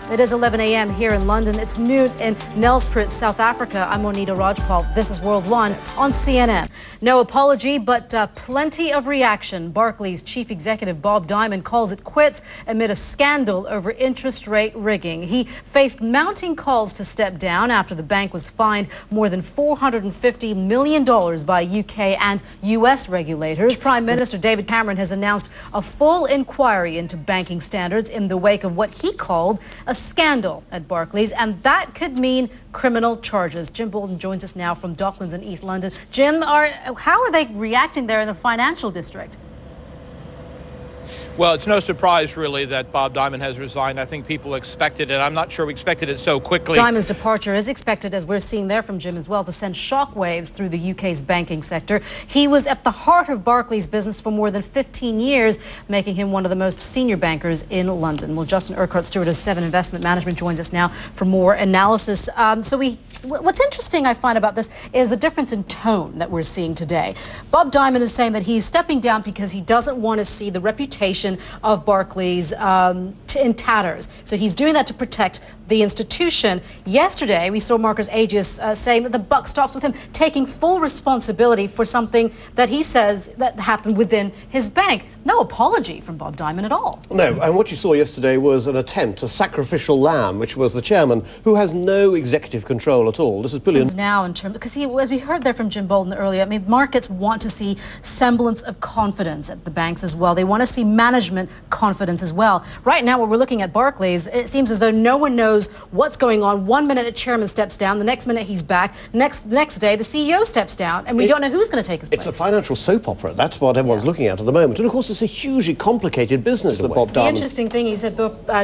It is 11 a.m. here in London. It's noon in Nelspruit, South Africa. I'm Monita, Rajpal. This is World One on CNN. No apology, but plenty of reaction. Barclays chief executive Bob Diamond calls it quits amid a scandal over interest rate rigging. He faced mounting calls to step down after the bank was fined more than $450 million by UK and US regulators. Prime Minister David Cameron has announced a full inquiry into banking standards in the wake of what he called a scandal at Barclays, and that could mean criminal charges. Jim Bolton joins us now from Docklands in East London. Jim, how are they reacting there in the financial district? Well, it's no surprise, really, that Bob Diamond has resigned. I think people expected it. I'm not sure we expected it so quickly. Diamond's departure is expected, as we're seeing there from Jim as well, to send shockwaves through the UK's banking sector. He was at the heart of Barclays' business for more than 15 years, making him one of the most senior bankers in London. Well, Justin Urquhart, steward of Seven Investment Management, joins us now for more analysis. What's interesting, I find, about this is the difference in tone that we're seeing today. Bob Diamond is saying that he's stepping down because he doesn't want to see the reputation of Barclays in tatters. So he's doing that to protect the institution. Yesterday, we saw Marcus Agius saying that the buck stops with him taking full responsibility for something that he says that happened within his bank. No apology from Bob Diamond at all. No, and what you saw yesterday was an attempt, a sacrificial lamb, which was the chairman, who has no executive control at all. This is brilliant. Now, in terms, because as we heard there from Jim Bolton earlier, I mean, markets want to see semblance of confidence at the banks as well. They want to see management confidence as well. Right now, when we're looking at Barclays, it seems as though no one knows what's going on. One minute a chairman steps down, the next minute he's back, next day the CEO steps down, and we don't know who's going to take his place. It's a financial soap opera. That's what everyone's looking at the moment. And of course, it's a hugely complicated business that Bob Diamond... The interesting thing, he said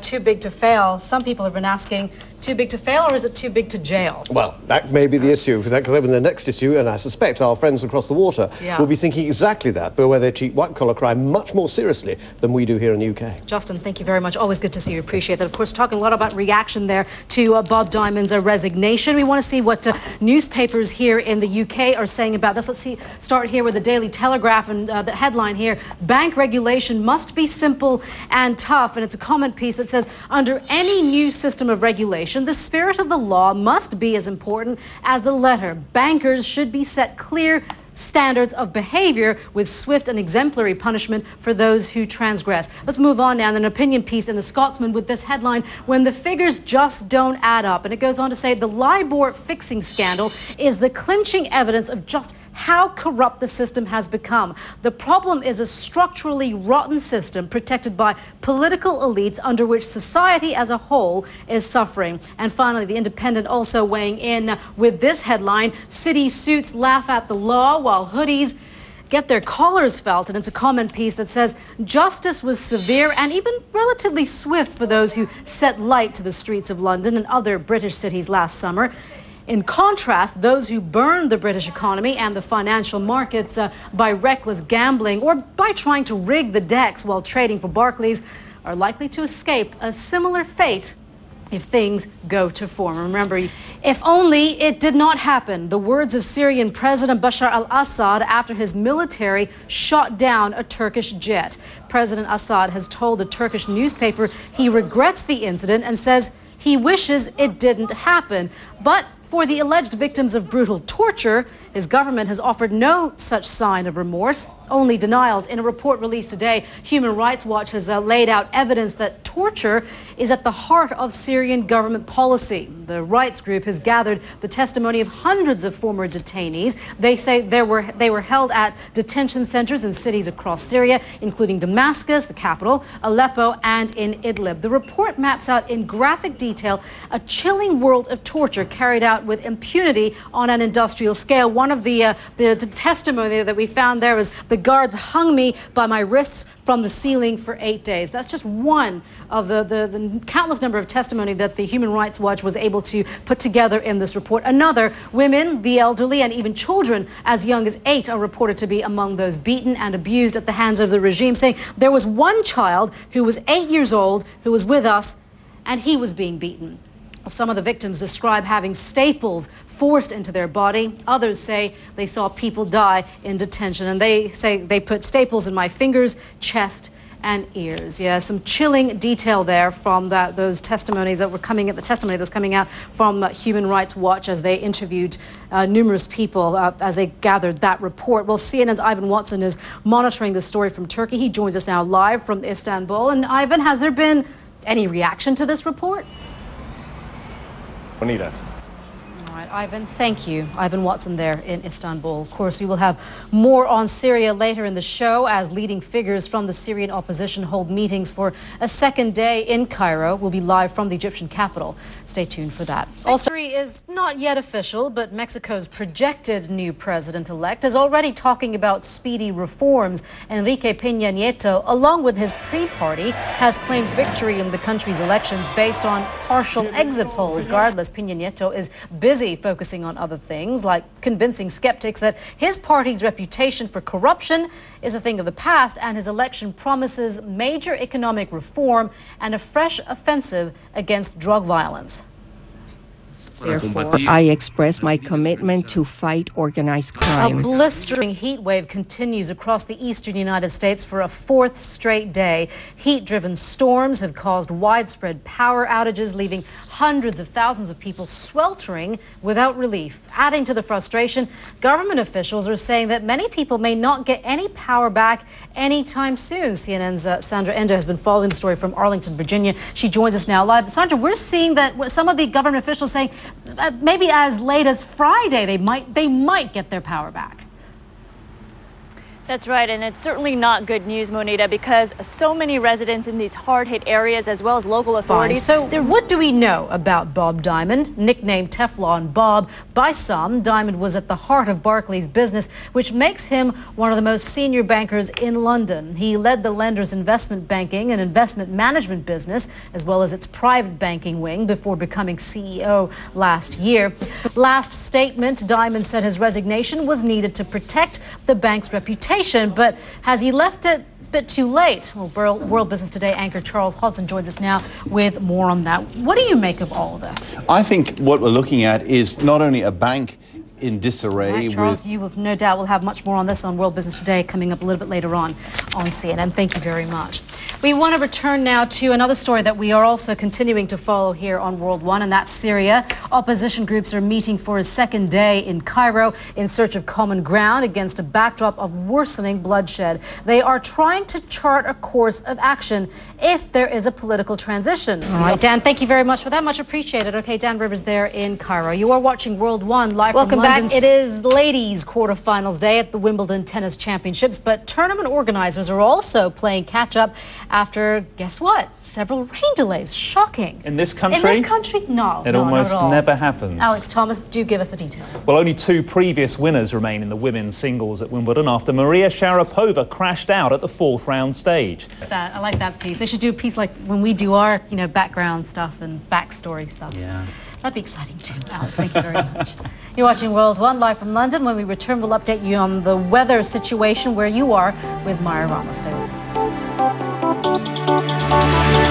too big to fail. Some people have been asking, too big to fail, or is it too big to jail? Well, that may be the issue for that, because in the next issue, and I suspect our friends across the water will be thinking exactly that, but where they treat white-collar crime much more seriously than we do here in the UK. Justin, thank you very much. Always good to see you. Appreciate that. Of course, talking a lot about reaction there to Bob Diamond's resignation. We want to see what newspapers here in the UK are saying about this. Let's start here with the Daily Telegraph, and the headline here, bank regulation must be simple and tough. And it's a comment piece that says, under any new system of regulation, the spirit of the law must be as important as the letter. Bankers should be set clear standards of behavior with swift and exemplary punishment for those who transgress. Let's move on now. An opinion piece in the Scotsman with this headline, when the figures just don't add up. And it goes on to say the LIBOR fixing scandal is the clinching evidence of just how corrupt the system has become. The problem is a structurally rotten system protected by political elites under which society as a whole is suffering. And finally, The Independent also weighing in with this headline, city suits laugh at the law while hoodies get their collars felt. And it's a comment piece that says justice was severe and even relatively swift for those who set light to the streets of London and other British cities last summer. In contrast, those who burned the British economy and the financial markets by reckless gambling or by trying to rig the decks while trading for Barclays are likely to escape a similar fate if things go to form. Remember, if only it did not happen. The words of Syrian President Bashar al-Assad after his military shot down a Turkish jet. President Assad has told a Turkish newspaper he regrets the incident and says he wishes it didn't happen. But for the alleged victims of brutal torture, his government has offered no such sign of remorse, only denials. In a report released today, Human Rights Watch has laid out evidence that torture is at the heart of Syrian government policy. The rights group has gathered the testimony of hundreds of former detainees. They say they were held at detention centers in cities across Syria, including Damascus, the capital, Aleppo, and in Idlib. The report maps out in graphic detail a chilling world of torture carried out with impunity on an industrial scale. One of the testimony that we found there was, the guards hung me by my wrists from the ceiling for 8 days. That's just one of the countless number of testimony that the Human Rights Watch was able to put together in this report. Another, women, the elderly, and even children as young as 8 are reported to be among those beaten and abused at the hands of the regime, saying there was one child who was 8 years old who was with us and he was being beaten. Some of the victims describe having staples forced into their body. Others say they saw people die in detention, and they say they put staples in my fingers, chest, and ears. Yeah, some chilling detail there from those testimonies that were coming out from Human Rights Watch as they interviewed numerous people as they gathered that report. Well, CNN's Ivan Watson is monitoring the story from Turkey. He joins us now live from Istanbul. And Ivan, has there been any reaction to this report? Monita. All right, Ivan, thank you. Ivan Watson there in Istanbul. Of course, we will have more on Syria later in the show as leading figures from the Syrian opposition hold meetings for a second day in Cairo. We'll be live from the Egyptian capital. Stay tuned for that. Also, victory is not yet official, but Mexico's projected new president-elect is already talking about speedy reforms. Enrique Peña Nieto, along with his pre-party, has claimed victory in the country's elections based on partial exit polls. Regardless, Peña Nieto is busy focusing on other things, like convincing skeptics that his party's reputation for corruption is a thing of the past, and his election promises major economic reform and a fresh offensive against drug violence. Therefore, I express my commitment to fight organized crime. A blistering heat wave continues across the eastern United States for a fourth straight day. Heat-driven storms have caused widespread power outages, leaving hundreds of thousands of people sweltering without relief. Adding to the frustration, government officials are saying that many people may not get any power back anytime soon. CNN's Sandra Endo has been following the story from Arlington, Virginia. She joins us now live. Sandra, we're seeing that some of the government officials saying maybe as late as Friday they might get their power back. That's right, and it's certainly not good news, Monita, because so many residents in these hard-hit areas, as well as local authorities... Fine. So what do we know about Bob Diamond? Nicknamed Teflon Bob by some, Diamond was at the heart of Barclays business, which makes him one of the most senior bankers in London. He led the lender's investment banking and investment management business, as well as its private banking wing, before becoming CEO last year. Last statement, Diamond said his resignation was needed to protect the bank's reputation. But has he left it a bit too late? Well, World Business Today anchor Charles Hodson joins us now with more on that. What do you make of all of this? I think what we're looking at is not only a bank in disarray. Right, Charles, you have no doubt will have much more on this on World Business Today coming up a little bit later on CNN. Thank you very much. We want to return now to another story that we are also continuing to follow here on World One, and that's Syria. Opposition groups are meeting for a second day in Cairo in search of common ground against a backdrop of worsening bloodshed. They are trying to chart a course of action if there is a political transition. All right, Dan, thank you very much for that. Much appreciated. Okay, Dan Rivers there in Cairo. You are watching World One live from London. Welcome back. It is ladies' quarterfinals day at the Wimbledon Tennis Championships, but tournament organizers are also playing catch-up after, guess what? Several rain delays. Shocking. In this country? In this country? No. It almost never happens. Alex Thomas, do give us the details. Well, only two previous winners remain in the women's singles at Wimbledon after Maria Sharapova crashed out at the fourth round stage. I like that piece. They should do a piece like when we do our, background stuff and backstory stuff. Yeah. That'd be exciting too, Alex. Thank you very much. You're watching World One live from London. When we return, we'll update you on the weather situation where you are with Maya Ramos. Stay with us.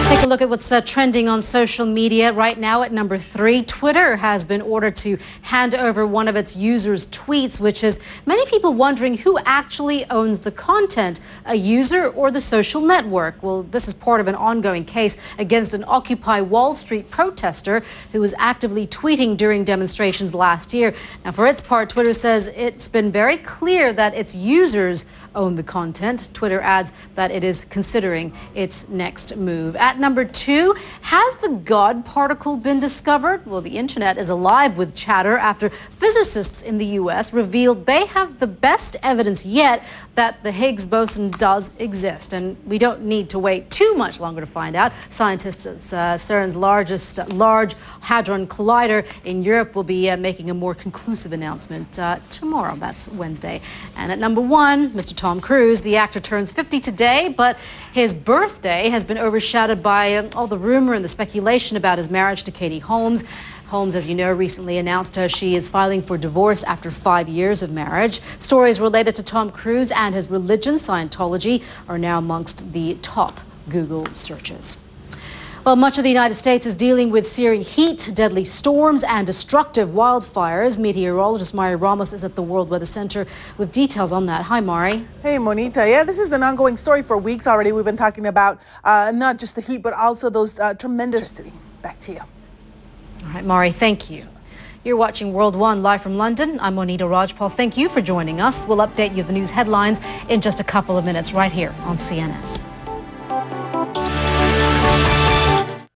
Take a look at what's trending on social media right now at number 3. Twitter has been ordered to hand over one of its users' tweets, which has many people wondering who actually owns the content, a user or the social network. Well, this is part of an ongoing case against an Occupy Wall Street protester who was actively tweeting during demonstrations last year. Now, for its part, Twitter says it's been very clear that its users own the content. Twitter adds that it is considering its next move. At number 2, has the God particle been discovered? Well, the internet is alive with chatter after physicists in the U.S. revealed they have the best evidence yet that the Higgs boson does exist. And we don't need to wait too much longer to find out. Scientists at CERN's Large Hadron Collider in Europe will be making a more conclusive announcement tomorrow. That's Wednesday. And at number 1, Mr. Tom Cruise, the actor, turns 50 today, but his birthday has been overshadowed by all the rumor and the speculation about his marriage to Katie Holmes. Holmes, as you know, recently announced she is filing for divorce after 5 years of marriage. Stories related to Tom Cruise and his religion, Scientology, are now amongst the top Google searches. Well, much of the United States is dealing with searing heat, deadly storms and destructive wildfires. Meteorologist Mari Ramos is at the World Weather Center with details on that. Hi, Mari. Hey, Monita. Yeah, this is an ongoing story for weeks already. We've been talking about not just the heat, but also those tremendous... Back to you. All right, Mari, thank you. You're watching World One live from London. I'm Monita Rajpal. Thank you for joining us. We'll update you with the news headlines in just a couple of minutes right here on CNN.